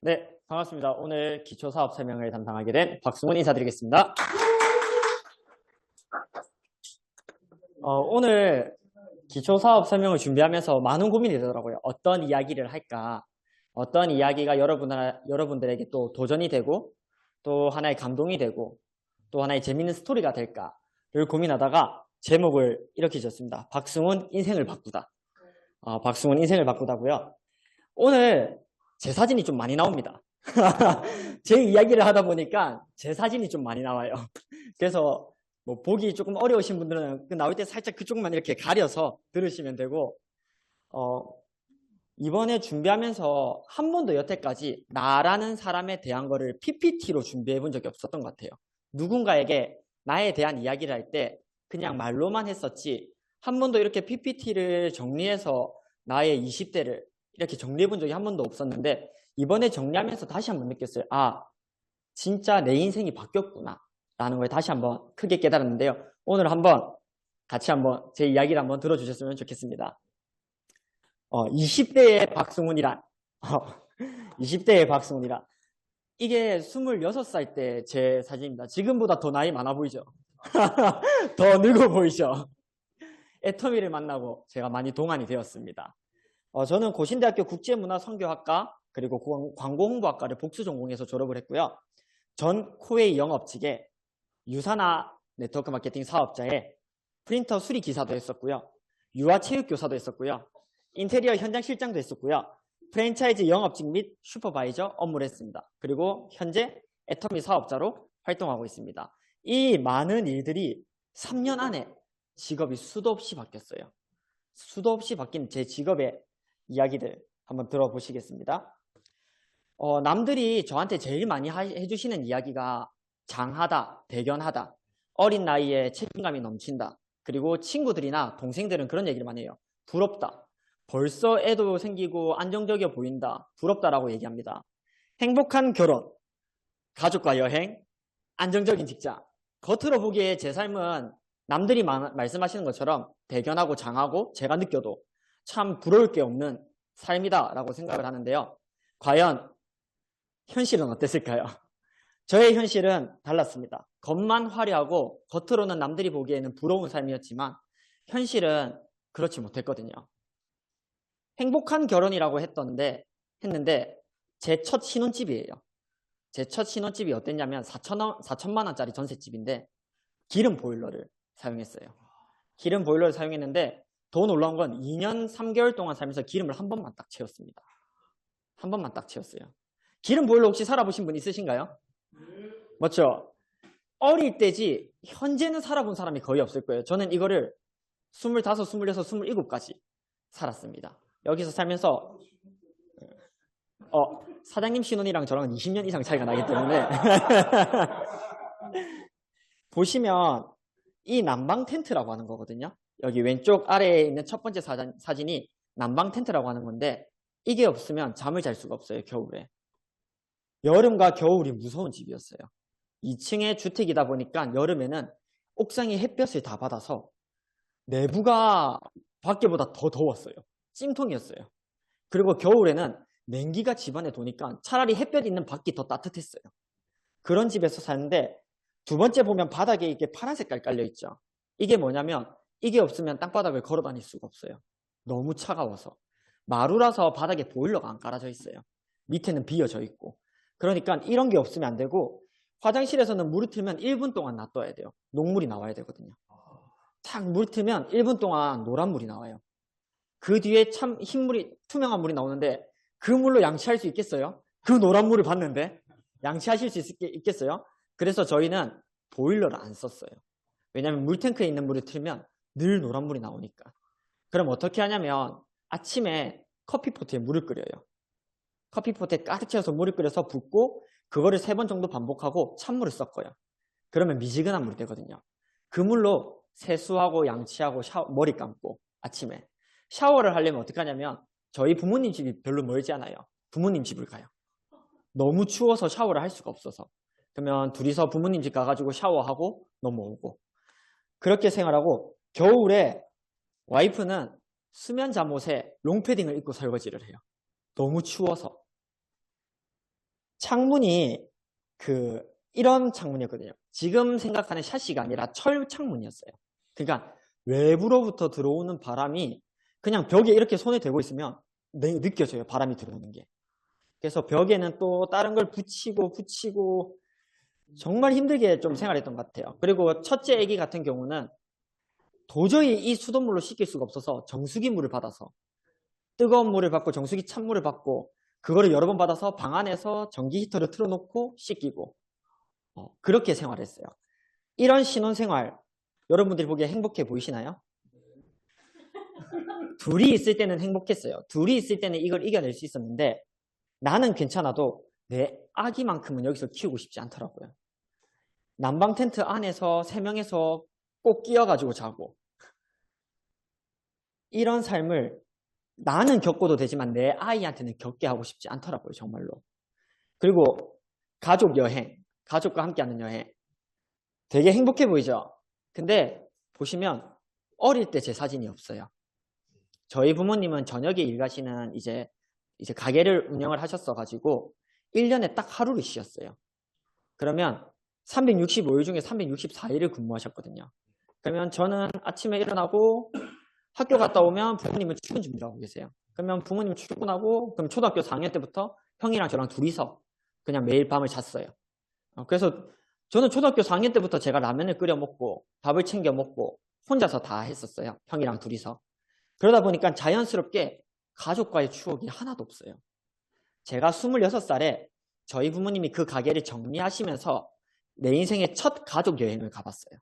네, 반갑습니다. 오늘 기초사업 설명을 담당하게 된 박승훈 인사드리겠습니다. 오늘 기초사업 설명을 준비하면서 많은 고민이 되더라고요. 어떤 이야기를 할까? 어떤 이야기가 여러분들에게 또 도전이 되고 또 하나의 감동이 되고 또 하나의 재밌는 스토리가 될까를 고민하다가 제목을 이렇게 지었습니다. 박승훈 인생을 바꾸다. 박승훈 인생을 바꾸다고요. 오늘 제 사진이 좀 많이 나옵니다. 제 이야기를 하다 보니까 제 사진이 좀 많이 나와요. 그래서 뭐 보기 조금 어려우신 분들은 나올 때 살짝 그쪽만 이렇게 가려서 들으시면 되고, 이번에 준비하면서 한 번도 여태까지 나라는 사람에 대한 거를 PPT로 준비해 본 적이 없었던 것 같아요. 누군가에게 나에 대한 이야기를 할 때 그냥 말로만 했었지 한 번도 이렇게 PPT를 정리해서 나의 20대를 이렇게 정리해 본 적이 한 번도 없었는데, 이번에 정리하면서 다시 한번 느꼈어요. 진짜 내 인생이 바뀌었구나 라는 걸 다시 한번 크게 깨달았는데요. 오늘 한번 같이 한번 제 이야기를 한번 들어주셨으면 좋겠습니다. 20대의 박승훈이란 20대의 박승훈이란 이게 26살 때 제 사진입니다. 지금보다 더 나이 많아 보이죠? 더 늙어 보이죠? 애터미를 만나고 제가 많이 동안이 되었습니다. 저는 고신대학교 국제문화선교학과 그리고 광고홍보학과를 복수 전공해서 졸업을 했고요. 전 코웨이 영업 측에 유산화 네트워크 마케팅 사업자에 프린터 수리 기사도 했었고요. 유아체육교사도 했었고요. 인테리어 현장 실장도 했었고요. 프랜차이즈 영업직 및 슈퍼바이저 업무를 했습니다. 그리고 현재 애터미 사업자로 활동하고 있습니다. 이 많은 일들이 3년 안에 직업이 수도 없이 바뀌었어요. 수도 없이 바뀐 제 직업의 이야기들 한번 들어보시겠습니다. 남들이 저한테 제일 많이 해주시는 이야기가 장하다, 대견하다, 어린 나이에 책임감이 넘친다, 그리고 친구들이나 동생들은 그런 얘기를 많이 해요. 부럽다, 벌써 애도 생기고 안정적이어 보인다, 부럽다라고 얘기합니다. 행복한 결혼, 가족과 여행, 안정적인 직장. 겉으로 보기에 제 삶은 남들이 말씀하시는 것처럼 대견하고 장하고 제가 느껴도 참 부러울 게 없는 삶이다 라고 생각을 하는데요. 과연 현실은 어땠을까요? 저의 현실은 달랐습니다. 겉만 화려하고 겉으로는 남들이 보기에는 부러운 삶이었지만 현실은 그렇지 못했거든요. 행복한 결혼이라고 했는데 제 첫 신혼집이에요. 제 첫 신혼집이 어땠냐면 4천만 원짜리 전셋집인데 기름 보일러를 사용했어요. 기름 보일러를 사용했는데 더 놀라운 건 2년 3개월 동안 살면서 기름을 한 번만 딱 채웠습니다. 한 번만 딱 채웠어요. 기름 보일러 혹시 살아보신 분 있으신가요? 맞죠? 어릴 때지 현재는 살아본 사람이 거의 없을 거예요. 저는 이거를 25, 26, 27까지 살았습니다. 여기서 살면서 사장님 신혼이랑 저랑은 20년 이상 차이가 나기 때문에 보시면 이 난방 텐트라고 하는 거거든요. 여기 왼쪽 아래에 있는 첫 번째 사진이 난방 텐트라고 하는 건데 이게 없으면 잠을 잘 수가 없어요. 겨울에. 여름과 겨울이 무서운 집이었어요. 2층의 주택이다 보니까 여름에는 옥상이 햇볕을 다 받아서 내부가 밖에보다 더 더웠어요. 찜통이었어요. 그리고 겨울에는 냉기가 집안에 도니까 차라리 햇볕 있는 밖이 더 따뜻했어요. 그런 집에서 사는데 두 번째 보면 바닥에 이게 파란 색깔 깔려있죠. 이게 뭐냐면 이게 없으면 땅바닥을 걸어 다닐 수가 없어요. 너무 차가워서. 마루라서 바닥에 보일러가 안 깔아져 있어요. 밑에는 비어져 있고. 그러니까 이런 게 없으면 안 되고 화장실에서는 물을 틀면 1분 동안 놔둬야 돼요. 녹물이 나와야 되거든요. 탁 물 틀면 1분 동안 노란 물이 나와요. 그 뒤에 참 흰물이 투명한 물이 나오는데 그 물로 양치할 수 있겠어요? 그 노란 물을 봤는데 양치하실 수 있겠어요? 그래서 저희는 보일러를 안 썼어요. 왜냐하면 물탱크에 있는 물을 틀면 늘 노란 물이 나오니까. 그럼 어떻게 하냐면 아침에 커피포트에 물을 끓여요. 커피포트에 가득 채워서 물을 끓여서 붓고 그거를 3번 정도 반복하고 찬물을 섞어요. 그러면 미지근한 물이 되거든요. 그 물로 세수하고 양치하고 머리 감고 아침에 샤워를 하려면 어떻게 하냐면 저희 부모님 집이 별로 멀지 않아요. 부모님 집을 가요. 너무 추워서 샤워를 할 수가 없어서. 그러면 둘이서 부모님 집 가가지고 샤워하고 넘어오고 그렇게 생활하고 겨울에 와이프는 수면 잠옷에 롱패딩을 입고 설거지를 해요. 너무 추워서. 창문이 이런 창문이었거든요. 지금 생각하는 샤시가 아니라 철 창문이었어요. 그러니까 외부로부터 들어오는 바람이 그냥 벽에 이렇게 손에 대고 있으면 느껴져요. 바람이 들어오는 게. 그래서 벽에는 또 다른 걸 붙이고 정말 힘들게 좀 생활했던 것 같아요. 그리고 첫째 아기 같은 경우는 도저히 이 수돗물로 씻길 수가 없어서 정수기 물을 받아서 뜨거운 물을 받고 정수기 찬물을 받고 그거를 여러 번 받아서 방 안에서 전기 히터를 틀어놓고 씻기고 그렇게 생활했어요. 이런 신혼생활 여러분들이 보기에 행복해 보이시나요? 둘이 있을 때는 행복했어요. 둘이 있을 때는 이걸 이겨낼 수 있었는데 나는 괜찮아도 내 아기만큼은 여기서 키우고 싶지 않더라고요. 난방 텐트 안에서 3명에서 꼭 끼어가지고 자고 이런 삶을 나는 겪어도 되지만 내 아이한테는 겪게 하고 싶지 않더라고요. 정말로. 그리고 가족 여행, 가족과 함께하는 여행 되게 행복해 보이죠? 근데 보시면 어릴 때 제 사진이 없어요. 저희 부모님은 저녁에 일 가시는 이제 가게를 운영을 하셨어가지고 1년에 딱 하루를 쉬었어요. 그러면 365일 중에 364일을 근무하셨거든요. 그러면 저는 아침에 일어나고 학교 갔다 오면 부모님은 출근 준비하고 계세요. 그러면 부모님 출근하고 그럼 초등학교 4학년 때부터 형이랑 저랑 둘이서 그냥 매일 밤을 잤어요. 그래서 저는 초등학교 4학년 때부터 제가 라면을 끓여 먹고 밥을 챙겨 먹고 혼자서 다 했었어요. 형이랑 둘이서. 그러다 보니까 자연스럽게 가족과의 추억이 하나도 없어요. 제가 26살에 저희 부모님이 그 가게를 정리하시면서 내 인생의 첫 가족 여행을 가봤어요.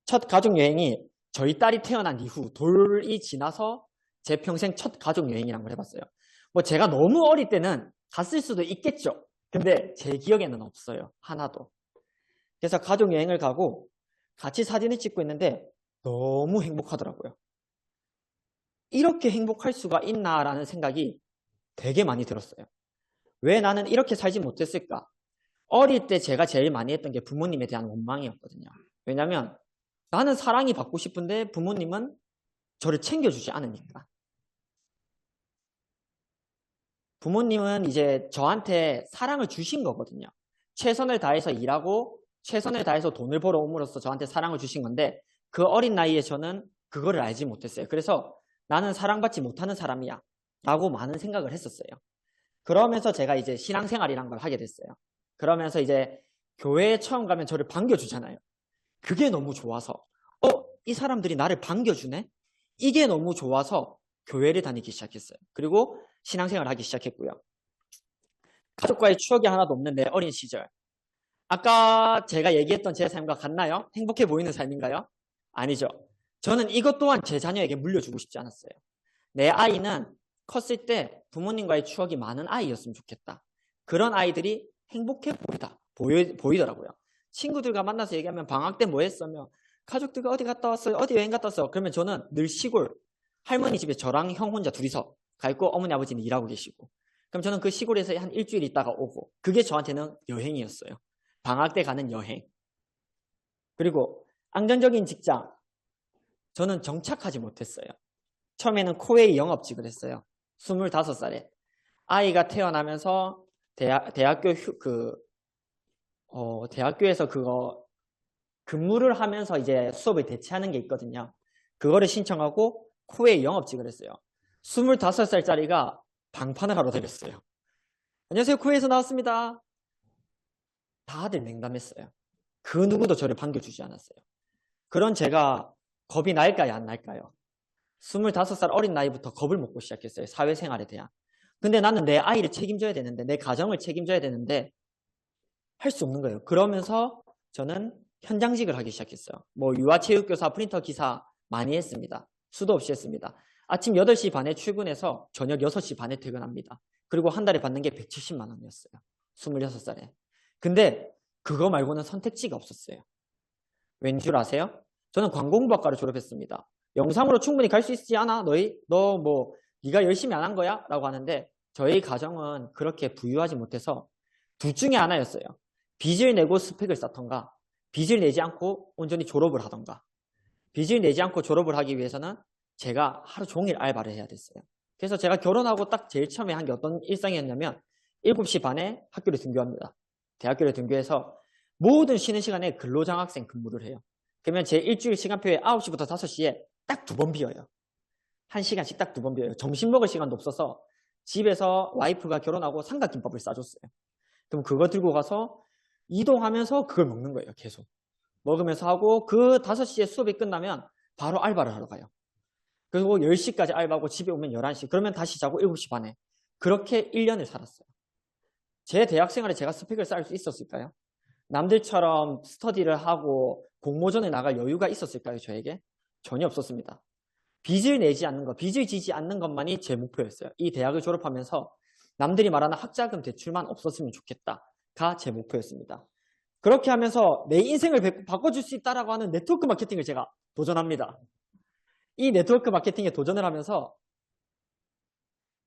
첫 가족 여행이 저희 딸이 태어난 이후 돌이 지나서 제 평생 첫 가족 여행이란 걸 해봤어요. 뭐 제가 너무 어릴 때는 갔을 수도 있겠죠. 근데 제 기억에는 없어요. 하나도. 그래서 가족 여행을 가고 같이 사진을 찍고 있는데 너무 행복하더라고요. 이렇게 행복할 수가 있나라는 생각이 되게 많이 들었어요. 왜 나는 이렇게 살지 못했을까? 어릴 때 제가 제일 많이 했던 게 부모님에 대한 원망이었거든요. 왜냐면 나는 사랑이 받고 싶은데 부모님은 저를 챙겨주지 않으니까. 부모님은 이제 저한테 사랑을 주신 거거든요. 최선을 다해서 일하고 최선을 다해서 돈을 벌어옴으로써 저한테 사랑을 주신 건데 그 어린 나이에 저는 그거를 알지 못했어요. 그래서 나는 사랑받지 못하는 사람이야 라고 많은 생각을 했었어요. 그러면서 제가 이제 신앙생활이란 걸 하게 됐어요. 그러면서 이제 교회에 처음 가면 저를 반겨주잖아요. 그게 너무 좋아서 이 사람들이 나를 반겨주네? 이게 너무 좋아서 교회를 다니기 시작했어요. 그리고 신앙생활을 하기 시작했고요. 가족과의 추억이 하나도 없는 내 어린 시절. 아까 제가 얘기했던 제 삶과 같나요? 행복해 보이는 삶인가요? 아니죠. 저는 이것 또한 제 자녀에게 물려주고 싶지 않았어요. 내 아이는 컸을 때 부모님과의 추억이 많은 아이였으면 좋겠다. 그런 아이들이 행복해 보이더라고요. 친구들과 만나서 얘기하면 방학 때 뭐 했으며 가족들과 어디 갔다 왔어요? 어디 여행 갔다 왔어요? 그러면 저는 늘 시골 할머니 집에 저랑 형 혼자 둘이서 가 있고 어머니 아버지는 일하고 계시고 그럼 저는 그 시골에서 한 일주일 있다가 오고 그게 저한테는 여행이었어요. 방학 때 가는 여행. 그리고 안정적인 직장 저는 정착하지 못했어요. 처음에는 코웨이 영업직을 했어요. 25살에 아이가 태어나면서 대학교에서 그거 근무를 하면서 이제 수업을 대체하는 게 있거든요. 그거를 신청하고 코웨이 영업직을 했어요. 25살짜리가 방판을 하러 다녔어요. 안녕하세요, 코웨이에서 나왔습니다. 다들 냉담했어요. 그 누구도 저를 반겨주지 않았어요. 그런 제가 겁이 날까요, 안 날까요? 25살 어린 나이부터 겁을 먹고 시작했어요. 사회생활에 대한. 근데 나는 내 아이를 책임져야 되는데, 내 가정을 책임져야 되는데 할 수 없는 거예요. 그러면서 저는 현장직을 하기 시작했어요. 뭐 유아체육교사, 프린터 기사 많이 했습니다. 수도 없이 했습니다. 아침 8시 반에 출근해서 저녁 6시 반에 퇴근합니다. 그리고 한 달에 받는 게 170만 원이었어요. 26살에. 근데 그거 말고는 선택지가 없었어요. 왠 줄 아세요? 저는 광고홍보학과를 졸업했습니다. 영상으로 충분히 갈 수 있지 않아? 너 뭐 네가 열심히 안 한 거야? 라고 하는데 저희 가정은 그렇게 부유하지 못해서 둘 중에 하나였어요. 빚을 내고 스펙을 쌓던가 빚을 내지 않고 온전히 졸업을 하던가. 빚을 내지 않고 졸업을 하기 위해서는 제가 하루 종일 알바를 해야 됐어요. 그래서 제가 결혼하고 딱 제일 처음에 한 게 어떤 일상이었냐면 7시 반에 학교를 등교합니다. 대학교를 등교해서 모든 쉬는 시간에 근로장학생 근무를 해요. 그러면 제 일주일 시간표에 9시부터 5시에 딱 2번 비어요. 1시간씩 딱 2번 비어요. 점심 먹을 시간도 없어서 집에서 와이프가 결혼하고 삼각김밥을 싸줬어요. 그럼 그거 들고 가서 이동하면서 그걸 먹는 거예요. 계속. 먹으면서 하고 그 5시에 수업이 끝나면 바로 알바를 하러 가요. 그리고 10시까지 알바하고 집에 오면 11시. 그러면 다시 자고 7시 반에. 그렇게 1년을 살았어요. 제 대학 생활에 제가 스펙을 쌓을 수 있었을까요? 남들처럼 스터디를 하고 공모전에 나갈 여유가 있었을까요? 저에게? 전혀 없었습니다. 빚을 내지 않는 것, 빚을 지지 않는 것만이 제 목표였어요. 이 대학을 졸업하면서 남들이 말하는 학자금 대출만 없었으면 좋겠다가 제 목표였습니다. 그렇게 하면서 내 인생을 바꿔줄 수 있다라고 하는 네트워크 마케팅을 제가 도전합니다. 이 네트워크 마케팅에 도전을 하면서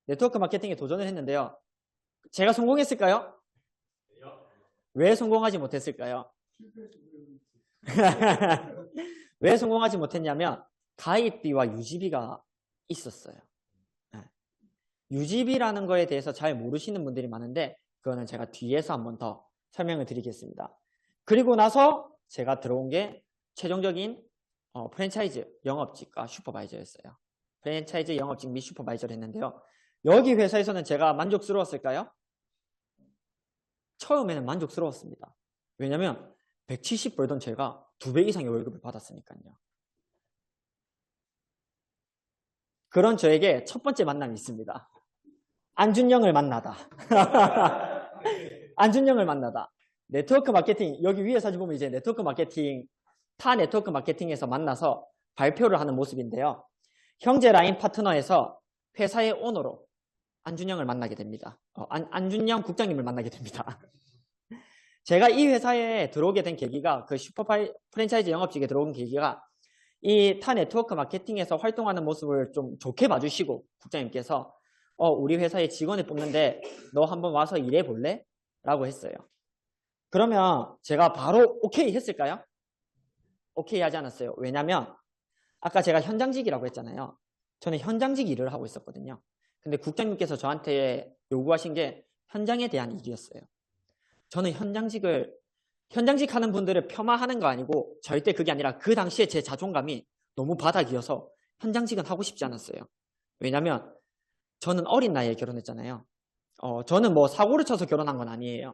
네트워크 마케팅에 도전을 했는데요. 제가 성공했을까요? 왜 성공하지 못했을까요? 왜 성공하지 못했냐면 가입비와 유지비가 있었어요. 유지비라는 거에 대해서 잘 모르시는 분들이 많은데 그거는 제가 뒤에서 한 번 더 설명을 드리겠습니다. 그리고 나서 제가 들어온 게 최종적인 프랜차이즈 영업직과 슈퍼바이저였어요. 프랜차이즈 영업직 및 슈퍼바이저를 했는데요. 여기 회사에서는 제가 만족스러웠을까요? 처음에는 만족스러웠습니다. 왜냐면 170 벌던 제가 2배 이상의 월급을 받았으니까요. 그런 저에게 첫 번째 만남이 있습니다. 안준영을 만나다. 안준영을 만나다. 네트워크 마케팅, 여기 위에 사진 보면 이제 네트워크 마케팅, 타 네트워크 마케팅에서 만나서 발표를 하는 모습인데요. 형제 라인 파트너에서 회사의 오너로 안준영을 만나게 됩니다. 안준영 국장님을 만나게 됩니다. 제가 이 회사에 들어오게 된 계기가 그 프랜차이즈 영업직에 들어온 계기가 이 타 네트워크 마케팅에서 활동하는 모습을 좀 좋게 봐주시고 국장님께서 우리 회사에 직원을 뽑는데 너 한번 와서 일해 볼래? 라고 했어요. 그러면 제가 바로 오케이 했을까요? 오케이 하지 않았어요. 왜냐면 아까 제가 현장직이라고 했잖아요. 저는 현장직 일을 하고 있었거든요. 근데 국장님께서 저한테 요구하신 게 현장에 대한 일이었어요. 저는 현장직 하는 분들을 폄하하는 거 아니고 절대 그게 아니라 그 당시에 제 자존감이 너무 바닥이어서 현장직은 하고 싶지 않았어요. 왜냐면 저는 어린 나이에 결혼했잖아요. 저는 뭐 사고를 쳐서 결혼한 건 아니에요.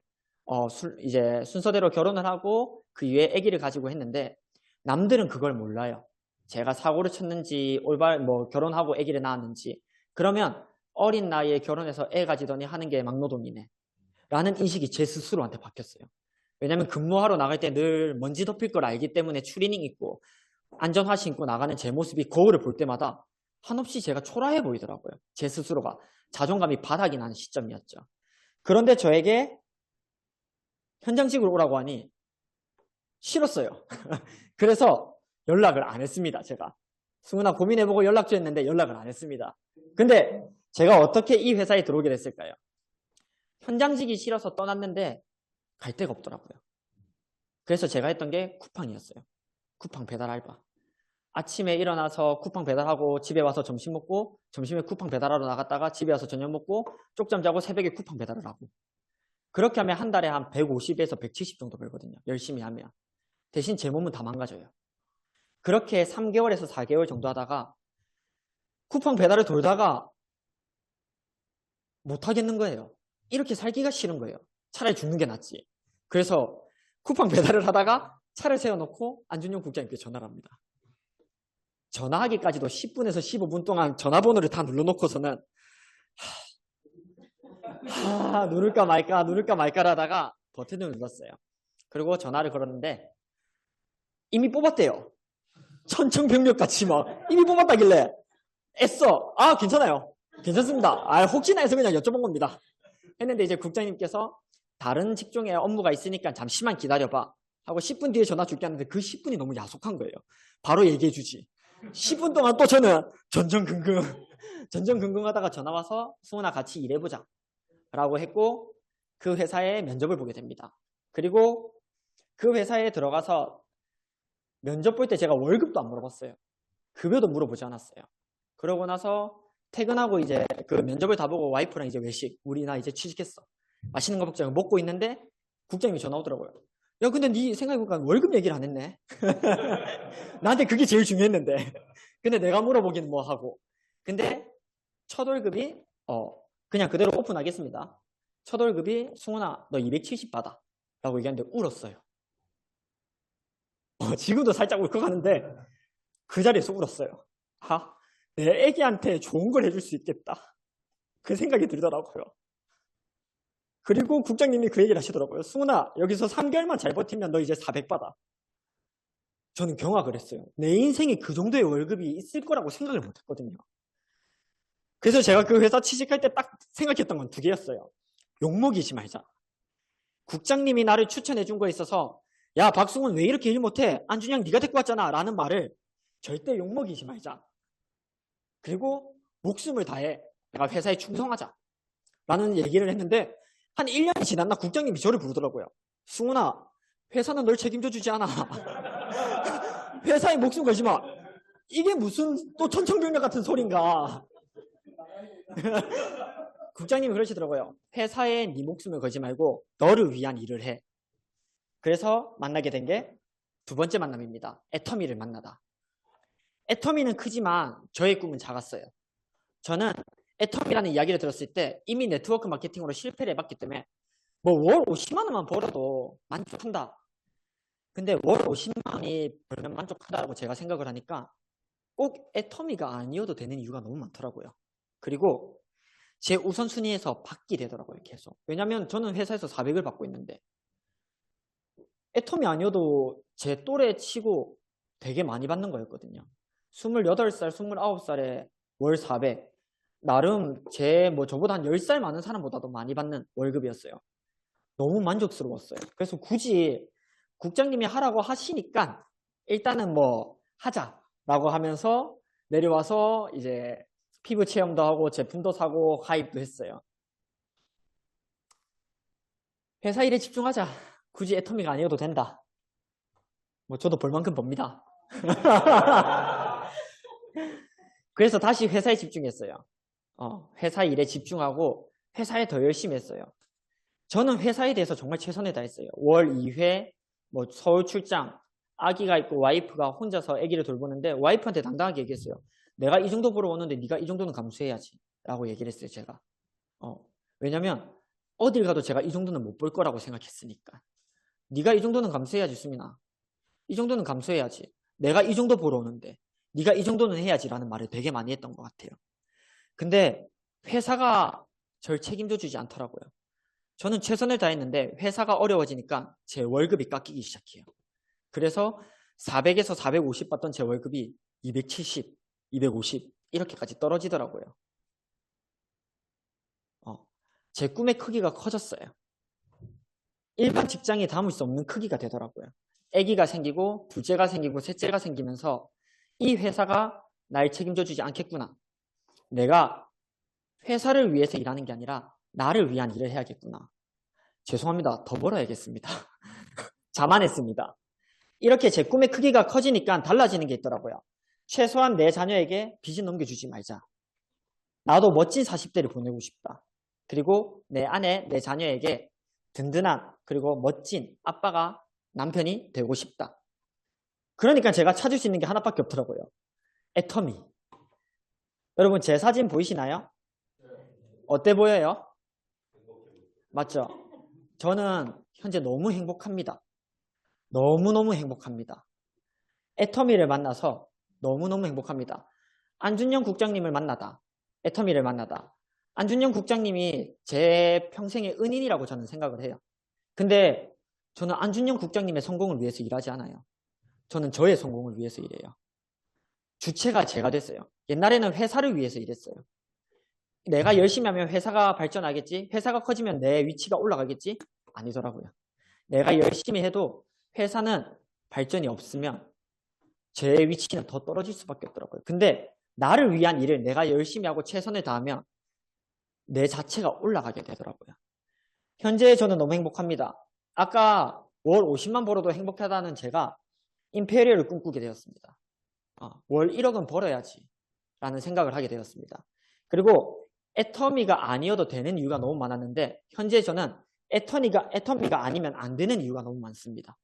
이제 순서대로 결혼을 하고 그 이후에 아기를 가지고 했는데 남들은 그걸 몰라요. 제가 사고를 쳤는지 결혼하고 아기를 낳았는지. 그러면 어린 나이에 결혼해서 애 가지더니 하는 게 막노동이네 라는 인식이 제 스스로한테 바뀌었어요. 왜냐면 근무하러 나갈 때 늘 먼지 덮일 걸 알기 때문에 추리닝 입고 안전화 신고 나가는 제 모습이 거울을 볼 때마다 한없이 제가 초라해 보이더라고요. 제 스스로가 자존감이 바닥이 나는 시점이었죠. 그런데 저에게 현장직으로 오라고 하니 싫었어요. 그래서 연락을 안 했습니다. 제가 승훈아 고민해보고 연락 줘 했는데 연락을 안 했습니다. 근데 제가 어떻게 이 회사에 들어오게 됐을까요? 현장직이 싫어서 떠났는데 갈 데가 없더라고요. 그래서 제가 했던 게 쿠팡이었어요. 쿠팡 배달 알바. 아침에 일어나서 쿠팡 배달하고 집에 와서 점심 먹고 점심에 쿠팡 배달하러 나갔다가 집에 와서 저녁 먹고 쪽잠 자고 새벽에 쿠팡 배달을 하고 그렇게 하면 한 달에 한 150에서 170 정도 벌거든요. 열심히 하면. 대신 제 몸은 다 망가져요. 그렇게 3개월에서 4개월 정도 하다가 쿠팡 배달을 돌다가 못하겠는 거예요. 이렇게 살기가 싫은 거예요. 차라리 죽는 게 낫지. 그래서 쿠팡 배달을 하다가 차를 세워놓고 안준용 국장님께 전화를 합니다. 전화하기까지도 10분에서 15분 동안 전화번호를 다 눌러놓고서는 누를까 말까 하다가 버튼을 눌렀어요. 그리고 전화를 걸었는데 이미 뽑았대요. 천청병력같이 막 이미 뽑았다길래 애써 괜찮아요. 괜찮습니다. 혹시나 해서 그냥 여쭤본 겁니다. 했는데 이제 국장님께서 다른 직종에 업무가 있으니까 잠시만 기다려봐 하고 10분 뒤에 전화 줄게 하는데 그 10분이 너무 야속한 거예요. 바로 얘기해 주지. 10분 동안 또 저는 전전긍긍 하다가 전화 와서 승훈아 같이 일해보자 라고 했고 그 회사에 면접을 보게 됩니다. 그리고 그 회사에 들어가서 면접 볼 때 제가 월급도 안 물어봤어요. 급여도 물어보지 않았어요. 그러고 나서 퇴근하고 이제 그 면접을 다 보고 와이프랑 이제 외식, 우리 나 이제 취직했어. 맛있는 거 먹자고 먹고 있는데 국장님이 전화 오더라고요. 야, 근데 네 생각해보니까 월급 얘기를 안 했네. 나한테 그게 제일 중요했는데. 근데 내가 물어보긴 뭐 하고. 근데 첫 월급이 그냥 그대로 오픈하겠습니다. 첫 월급이 승훈아 너 270 받아 라고 얘기하는데 울었어요. 지금도 살짝 울컥하는데 그 자리에서 울었어요. 내 애기한테 좋은 걸 해줄 수 있겠다. 그 생각이 들더라고요. 그리고 국장님이 그 얘기를 하시더라고요. 승훈아 여기서 3개월만 잘 버티면 너 이제 400 받아. 저는 경악을 했어요. 내 인생에 그 정도의 월급이 있을 거라고 생각을 못했거든요. 그래서 제가 그 회사 취직할 때 딱 생각했던 건 두 개였어요. 욕먹이지 말자. 국장님이 나를 추천해 준 거에 있어서 야 박승훈 왜 이렇게 일 못해? 안준영 네가 데리고 왔잖아 라는 말을 절대 욕먹이지 말자. 그리고 목숨을 다해 내가 회사에 충성하자 라는 얘기를 했는데 한 1년이 지났나 국장님이 저를 부르더라고요. 승훈아 회사는 널 책임져 주지 않아. 회사에 목숨 걸지 마. 이게 무슨 또 천청병력 같은 소린가. 국장님이 그러시더라고요. 회사에 네 목숨을 걸지 말고 너를 위한 일을 해. 그래서 만나게 된 게 두 번째 만남입니다. 애터미를 만나다. 애터미는 크지만 저의 꿈은 작았어요. 저는 애터미라는 이야기를 들었을 때 이미 네트워크 마케팅으로 실패를 해봤기 때문에 뭐 월 50만 원만 벌어도 만족한다. 근데 월 50만 원이 벌면 만족한다고 제가 생각을 하니까 꼭 애터미가 아니어도 되는 이유가 너무 많더라고요. 그리고 제 우선순위에서 받게 되더라고요, 계속. 왜냐면 저는 회사에서 400을 받고 있는데 애터미 아니어도 제 또래 치고 되게 많이 받는 거였거든요. 28살, 29살에 월 400. 나름 저보다 한 10살 많은 사람보다도 많이 받는 월급이었어요. 너무 만족스러웠어요. 그래서 굳이 국장님이 하라고 하시니까 일단은 뭐 하자라고 하면서 내려와서 이제 피부 체험도 하고 제품도 사고 가입도 했어요. 회사 일에 집중하자. 굳이 애터미가 아니어도 된다. 뭐 저도 벌 만큼 법니다. 그래서 다시 회사에 집중했어요. 회사 일에 집중하고 회사에 더 열심히 했어요. 저는 회사에 대해서 정말 최선을 다했어요. 월 2회, 뭐 서울 출장, 아기가 있고 와이프가 혼자서 아기를 돌보는데 와이프한테 당당하게 얘기했어요. 내가 이 정도 벌어오는데 네가 이 정도는 감수해야지 라고 얘기를 했어요. 제가. 왜냐면 어딜 가도 제가 이 정도는 못 벌 거라고 생각했으니까. 네가 이 정도는 감수해야지 수민아. 이 정도는 감수해야지. 내가 이 정도 벌어오는데 네가 이 정도는 해야지 라는 말을 되게 많이 했던 것 같아요. 근데 회사가 절 책임져 주지 않더라고요. 저는 최선을 다했는데 회사가 어려워지니까 제 월급이 깎이기 시작해요. 그래서 400에서 450 받던 제 월급이 270, 250 이렇게까지 떨어지더라고요. 제 꿈의 크기가 커졌어요. 일반 직장에 담을 수 없는 크기가 되더라고요. 아기가 생기고 둘째가 생기고 셋째가 생기면서 이 회사가 날 책임져 주지 않겠구나. 내가 회사를 위해서 일하는 게 아니라 나를 위한 일을 해야겠구나. 죄송합니다. 더 벌어야겠습니다. 자만했습니다. 이렇게 제 꿈의 크기가 커지니까 달라지는 게 있더라고요. 최소한 내 자녀에게 빚은 넘겨주지 말자. 나도 멋진 40대를 보내고 싶다. 그리고 내 아내, 내 자녀에게 든든한 그리고 멋진 아빠가 남편이 되고 싶다. 그러니까 제가 찾을 수 있는 게 하나밖에 없더라고요. 애터미. 여러분 제 사진 보이시나요? 어때 보여요? 맞죠? 저는 현재 너무 행복합니다. 너무너무 행복합니다. 애터미를 만나서 너무너무 행복합니다. 안준영 국장님을 만나다. 애터미를 만나다. 안준영 국장님이 제 평생의 은인이라고 저는 생각을 해요. 근데 저는 안준영 국장님의 성공을 위해서 일하지 않아요. 저는 저의 성공을 위해서 일해요. 주체가 제가 됐어요. 옛날에는 회사를 위해서 일했어요. 내가 열심히 하면 회사가 발전하겠지? 회사가 커지면 내 위치가 올라가겠지? 아니더라고요. 내가 열심히 해도 회사는 발전이 없으면 제 위치는 더 떨어질 수밖에 없더라고요. 근데 나를 위한 일을 내가 열심히 하고 최선을 다하면 내 자체가 올라가게 되더라고요. 현재 저는 너무 행복합니다. 아까 월 50만 벌어도 행복하다는 제가 임페리얼을 꿈꾸게 되었습니다. 월 1억은 벌어야지 라는 생각을 하게 되었습니다. 그리고 애터미가 아니어도 되는 이유가 너무 많았는데 현재 저는 애터미가 아니면 안 되는 이유가 너무 많습니다.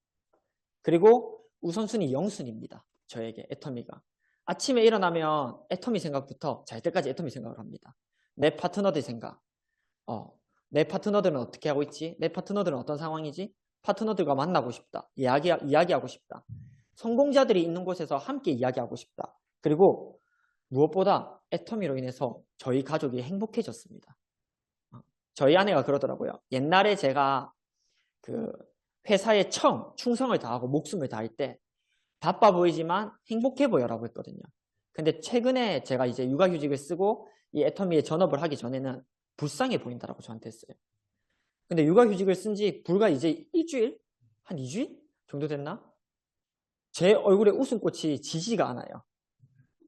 그리고 우선순위 0순위입니다. 저에게 애터미가. 아침에 일어나면 애터미 생각부터 잘 때까지 애터미 생각을 합니다. 내 파트너들 생각. 내 파트너들은 어떻게 하고 있지? 내 파트너들은 어떤 상황이지? 파트너들과 만나고 싶다. 이야기하고 싶다. 성공자들이 있는 곳에서 함께 이야기하고 싶다. 그리고 무엇보다 애터미로 인해서 저희 가족이 행복해졌습니다. 저희 아내가 그러더라고요. 옛날에 제가 그 회사에 충성을 다하고 목숨을 다할 때 바빠 보이지만 행복해 보여라고 했거든요. 근데 최근에 제가 이제 육아휴직을 쓰고 이 애터미에 전업을 하기 전에는 불쌍해 보인다라고 저한테 했어요. 근데 육아휴직을 쓴 지 불과 이제 일주일? 한 2주일 정도 됐나? 제 얼굴에 웃음꽃이 지지가 않아요.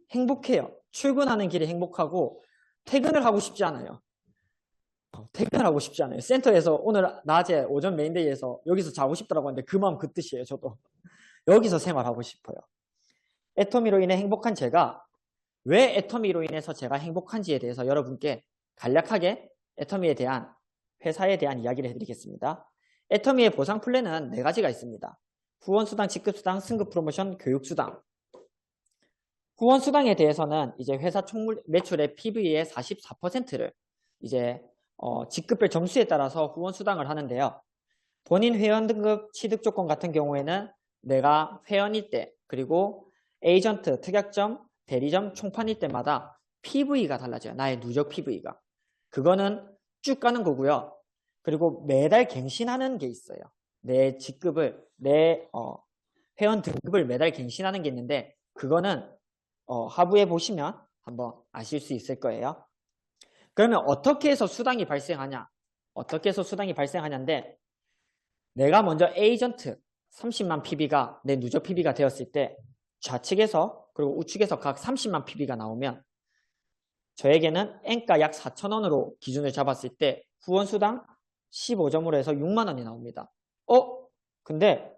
행복해요. 출근하는 길이 행복하고 퇴근을 하고 싶지 않아요. 퇴근을 하고 싶지 않아요. 센터에서 오늘 낮에 오전 메인데이에서 여기서 자고 싶더라고 하는데 그 마음 그 뜻이에요. 저도. 여기서 생활하고 싶어요. 애터미로 인해 행복한 제가 왜 애터미로 인해서 제가 행복한지에 대해서 여러분께 간략하게 애터미에 대한 회사에 대한 이야기를 해드리겠습니다. 애터미의 보상 플랜은 4가지가 있습니다. 후원수당, 직급수당, 승급 프로모션, 교육수당. 후원수당에 대해서는 이제 회사 총 매출의 PV의 44%를 이제 직급별 점수에 따라서 후원수당을 하는데요. 본인 회원 등급 취득 조건 같은 경우에는 내가 회원일 때 그리고 에이전트, 특약점, 대리점, 총판일 때마다 PV가 달라져요. 나의 누적 PV가. 그거는 쭉 가는 거고요. 그리고 매달 갱신하는 게 있어요. 내 직급을, 내 회원 등급을 매달 갱신하는 게 있는데 그거는 하부에 보시면 한번 아실 수 있을 거예요. 그러면 어떻게 해서 수당이 발생하냐? 어떻게 해서 수당이 발생하냐인데 내가 먼저 에이전트 30만 PB가 내 누적 PB가 되었을 때 좌측에서 그리고 우측에서 각 30만 PB가 나오면 저에게는 N가 약 4,000원으로 기준을 잡았을 때 후원수당 15점으로 해서 6만 원이 나옵니다. 근데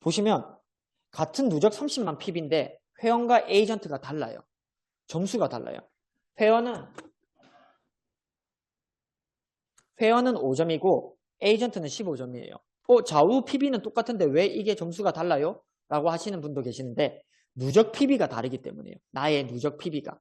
보시면 같은 누적 30만 PB인데 회원과 에이전트가 달라요. 점수가 달라요. 회원은 5점이고 에이전트는 15점이에요. 좌우 PB는 똑같은데 왜 이게 점수가 달라요? 라고 하시는 분도 계시는데 누적 PB가 다르기 때문이에요. 나의 누적 PB가.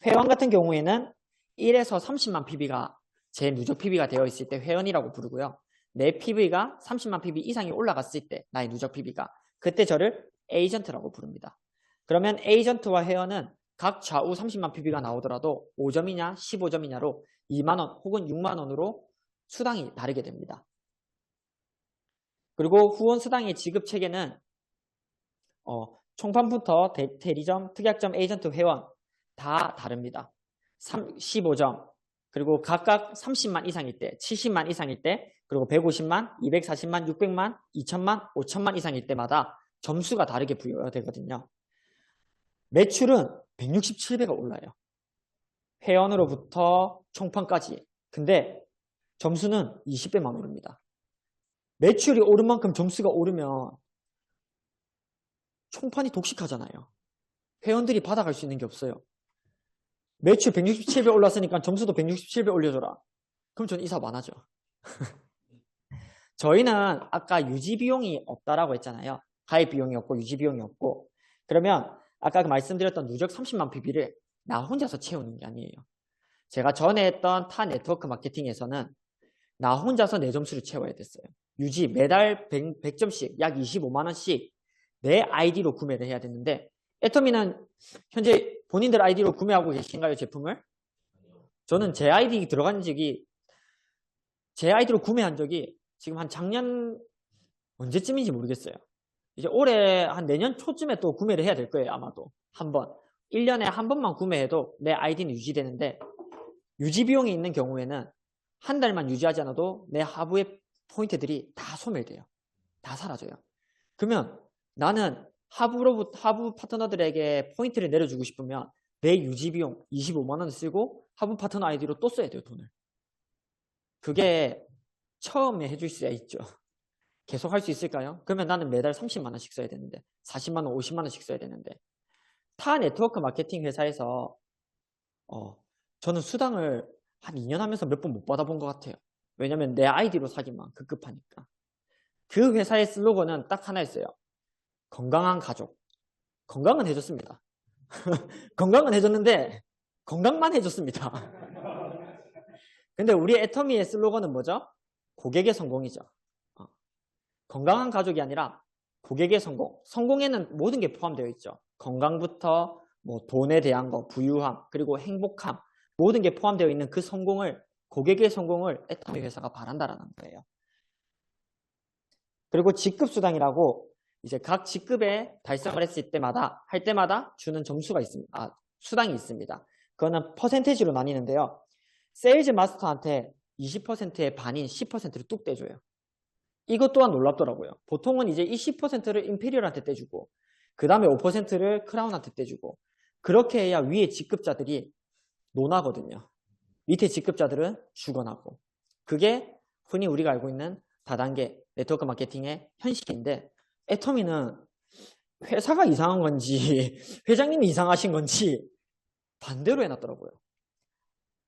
회원 같은 경우에는 1에서 30만 PB가 제 누적 PB가 되어 있을 때 회원이라고 부르고요. 내 PB가 30만 PB 이상이 올라갔을 때 나의 누적 PB가 그때 저를 에이전트라고 부릅니다. 그러면 에이전트와 회원은 각 좌우 30만 PB가 나오더라도 5점이냐 15점이냐로 2만 원 혹은 6만 원으로 수당이 다르게 됩니다. 그리고 후원 수당의 지급 체계는 총판부터 대리점, 특약점, 에이전트, 회원 다 다릅니다. 15점 그리고 각각 30만 이상일 때, 70만 이상일 때 그리고 150만, 240만, 600만, 2천만, 5천만 이상일 때마다 점수가 다르게 부여되거든요. 매출은 167배가 올라요. 회원으로부터 총판까지. 근데 점수는 20배만 오릅니다. 매출이 오른 만큼 점수가 오르면 총판이 독식하잖아요. 회원들이 받아갈 수 있는 게 없어요. 매출 167배 올랐으니까 점수도 167배 올려줘라. 그럼 전 이 사업 안 하죠. 저희는 아까 유지 비용이 없다라고 했잖아요. 가입 비용이 없고 유지 비용이 없고. 그러면 아까 말씀드렸던 누적 30만 PB를 나 혼자서 채우는 게 아니에요. 제가 전에 했던 타 네트워크 마케팅에서는 나 혼자서 내 점수를 채워야 됐어요. 유지 매달 100점씩 약 25만 원씩 내 아이디로 구매를 해야 되는데 애터미는 현재 본인들 아이디로 구매하고 계신가요, 제품을? 저는 제 아이디 들어간 적이 제 아이디로 구매한 적이 지금 한 작년 언제쯤인지 모르겠어요. 이제 올해 한 내년 초쯤에 또 구매를 해야 될 거예요, 아마도. 한 번. 1년에 한 번만 구매해도 내 아이디는 유지되는데 유지 비용이 있는 경우에는 한 달만 유지하지 않아도 내 하부의 포인트들이 다 소멸돼요. 다 사라져요. 그러면 나는 하부 파트너들에게 포인트를 내려주고 싶으면 내 유지 비용 25만 원을 쓰고 하부 파트너 아이디로 또 써야 돼요, 돈을. 그게 처음에 해줄 수야 있죠. 계속 할 수 있을까요? 그러면 나는 매달 30만 원씩 써야 되는데 40만 원, 50만 원씩 써야 되는데 타 네트워크 마케팅 회사에서 저는 수당을 한 2년 하면서 몇 번 못 받아본 것 같아요. 왜냐면 내 아이디로 사기만 급급하니까. 그 회사의 슬로건은 딱 하나였어요. 건강한 가족. 건강은 해줬습니다. 건강은 해줬는데 건강만 해줬습니다. 근데 우리 애터미의 슬로건은 뭐죠? 고객의 성공이죠. 건강한 가족이 아니라 고객의 성공. 성공에는 모든 게 포함되어 있죠. 건강부터 뭐 돈에 대한 거, 부유함, 그리고 행복함, 모든 게 포함되어 있는 그 성공을, 고객의 성공을 애터미 회사가 바란다라는 거예요. 그리고 직급수당이라고 이제 각 직급에 달성을 했을 때마다, 할 때마다 주는 점수가 있습니다. 수당이 있습니다. 그거는 퍼센테이지로 나뉘는데요. 세일즈 마스터한테 20%의 반인 10%를 뚝 떼줘요. 이것 또한 놀랍더라고요. 보통은 이제 이 10%를 임페리얼한테 떼주고 그 다음에 5%를 크라운한테 떼주고 그렇게 해야 위에 직급자들이 논하거든요. 밑에 직급자들은 죽어나고. 그게 흔히 우리가 알고 있는 다단계 네트워크 마케팅의 현실인데 애터미는 회사가 이상한 건지 회장님이 이상하신 건지 반대로 해놨더라고요.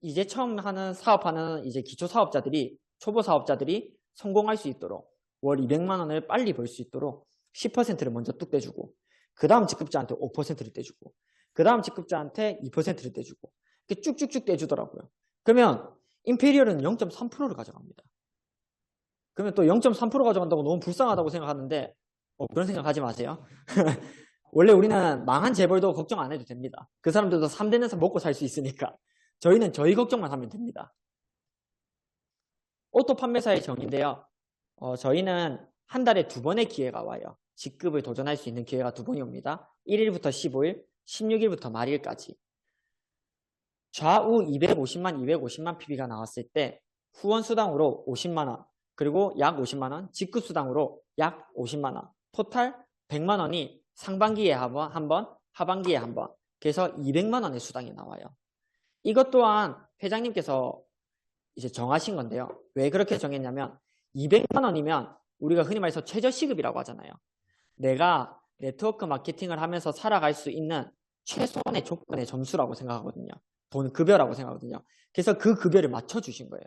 이제 처음 하는 사업하는 이제 기초 사업자들이 초보 사업자들이 성공할 수 있도록 월 200만 원을 빨리 벌 수 있도록 10%를 먼저 뚝 떼주고 그 다음 직급자한테 5%를 떼주고 그 다음 직급자한테 2%를 떼주고 이렇게 쭉쭉쭉 떼주더라고요. 그러면 임페리얼은 0.3%를 가져갑니다. 그러면 또 0.3% 가져간다고 너무 불쌍하다고 생각하는데 그런 생각하지 마세요. 원래 우리는 망한 재벌도 걱정 안 해도 됩니다. 그 사람들도 3대에서 먹고 살 수 있으니까 저희는 저희 걱정만 하면 됩니다. 오토 판매사의 정의인데요. 저희는 한 달에 2번의 기회가 와요. 직급을 도전할 수 있는 기회가 2번이 옵니다. 1일부터 15일, 16일부터 말일까지. 좌우 250만 PB가 나왔을 때 후원 수당으로 50만 원, 그리고 약 50만 원, 직급 수당으로 약 50만 원, 토탈 100만 원이 상반기에 한 번, 하반기에 한 번. 그래서 200만 원의 수당이 나와요. 이것 또한 회장님께서 이제 정하신 건데요. 왜 그렇게 정했냐면 200만 원이면 우리가 흔히 말해서 최저시급이라고 하잖아요. 내가 네트워크 마케팅을 하면서 살아갈 수 있는 최소한의 조건의 점수라고 생각하거든요. 돈 급여라고 생각하거든요. 그래서 그 급여를 맞춰주신 거예요.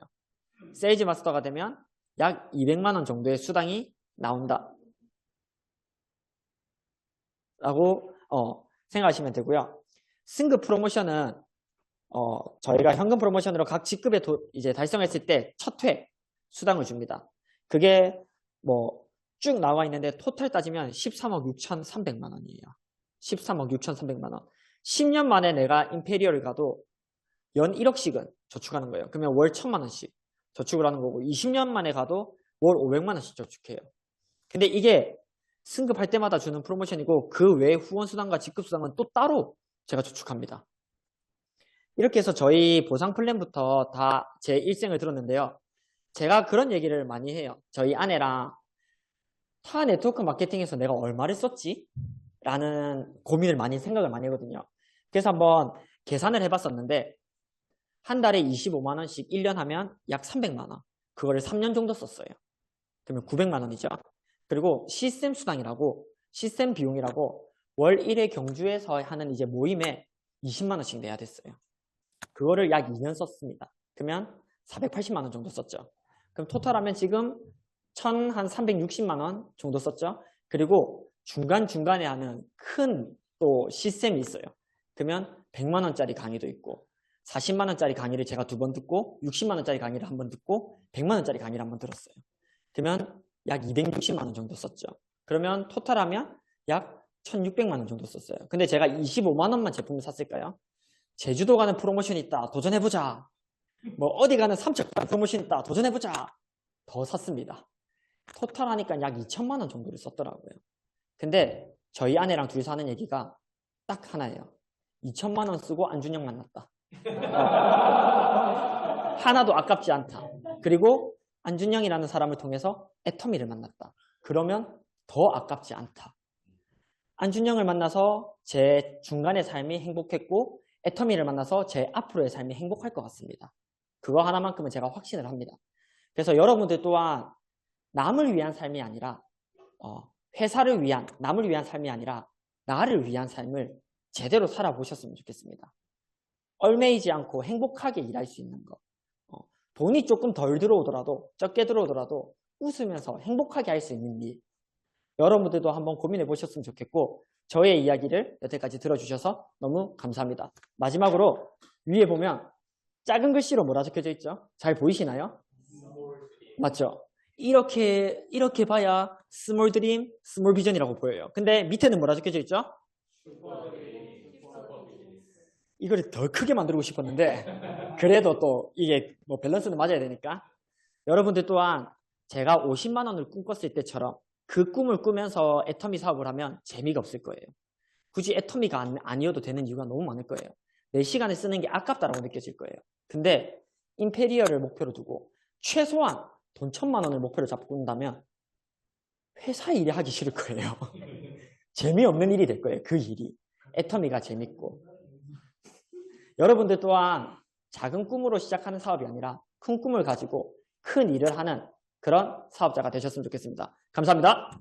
세일즈 마스터가 되면 약 200만 원 정도의 수당이 나온다 라고 생각하시면 되고요. 승급 프로모션은 저희가 현금 프로모션으로 각 직급에 이제 달성했을 때 첫 회 수당을 줍니다. 그게 뭐 쭉 나와 있는데 토탈 따지면 13억 6,300만 원이에요. 13억 6,300만 원. 10년 만에 내가 임페리얼을 가도 연 1억씩은 저축하는 거예요. 그러면 월 1,000만 원씩 저축을 하는 거고 20년 만에 가도 월 500만 원씩 저축해요. 근데 이게 승급할 때마다 주는 프로모션이고 그 외에 후원수당과 직급수당은 또 따로 제가 저축합니다. 이렇게 해서 저희 보상 플랜부터 다 제 일생을 들었는데요. 제가 그런 얘기를 많이 해요. 저희 아내랑 타 네트워크 마케팅에서 내가 얼마를 썼지? 라는 생각을 많이 하거든요. 그래서 한번 계산을 해봤었는데 한 달에 25만 원씩 1년 하면 약 300만 원. 그거를 3년 정도 썼어요. 그러면 900만 원이죠. 그리고 시스템 수당이라고 시스템 비용이라고 월 1회 경주에서 하는 이제 모임에 20만 원씩 내야 됐어요. 그거를 약 2년 썼습니다. 그러면 480만 원 정도 썼죠. 그럼 토탈하면 지금 1,360만 원 정도 썼죠. 그리고 중간중간에 하는 큰 또 시스템이 있어요. 그러면 100만 원짜리 강의도 있고 40만 원짜리 강의를 제가 2번 듣고 60만 원짜리 강의를 한 번 듣고 100만 원짜리 강의를 한 번 들었어요. 그러면 약 260만 원 정도 썼죠. 그러면 토탈하면 약 1,600만 원 정도 썼어요. 근데 제가 25만 원만 제품을 샀을까요? 제주도 가는 프로모션이 있다. 도전해보자. 뭐 어디 가는 삼척 가는 프로모션이 있다. 도전해보자. 더 샀습니다. 토탈 하니까 약 2천만 원 정도를 썼더라고요. 근데 저희 아내랑 둘이서 하는 얘기가 딱 하나예요. 2천만 원 쓰고 안준영 만났다. 하나도 아깝지 않다. 그리고 안준영이라는 사람을 통해서 애터미를 만났다. 그러면 더 아깝지 않다. 안준영을 만나서 제 중간의 삶이 행복했고 애터미를 만나서 제 앞으로의 삶이 행복할 것 같습니다. 그거 하나만큼은 제가 확신을 합니다. 그래서 여러분들 또한 남을 위한 삶이 아니라 회사를 위한, 남을 위한 삶이 아니라 나를 위한 삶을 제대로 살아보셨으면 좋겠습니다. 얽매이지 않고 행복하게 일할 수 있는 거. 돈이 조금 덜 들어오더라도, 적게 들어오더라도 웃으면서 행복하게 할 수 있는 일. 여러분들도 한번 고민해 보셨으면 좋겠고, 저의 이야기를 여태까지 들어주셔서 너무 감사합니다. 마지막으로 위에 보면 작은 글씨로 뭐라 적혀져 있죠? 잘 보이시나요? 맞죠? 이렇게 봐야 스몰 드림, 스몰 비전이라고 보여요. 근데 밑에는 뭐라 적혀져 있죠? 이걸 더 크게 만들고 싶었는데 그래도 또 이게 뭐 밸런스는 맞아야 되니까 여러분들 또한 제가 50만 원을 꿈꿨을 때처럼 그 꿈을 꾸면서 애터미 사업을 하면 재미가 없을 거예요. 굳이 애터미가 아니어도 되는 이유가 너무 많을 거예요. 내 시간을 쓰는 게 아깝다라고 느껴질 거예요. 근데 임페리얼을 목표로 두고 최소한 돈 1,000만 원을 목표로 잡고 온다면 회사 일이 하기 싫을 거예요. 재미없는 일이 될 거예요. 그 일이. 애터미가 재밌고. 여러분들 또한 작은 꿈으로 시작하는 사업이 아니라 큰 꿈을 가지고 큰 일을 하는 그런 사업자가 되셨으면 좋겠습니다. 감사합니다.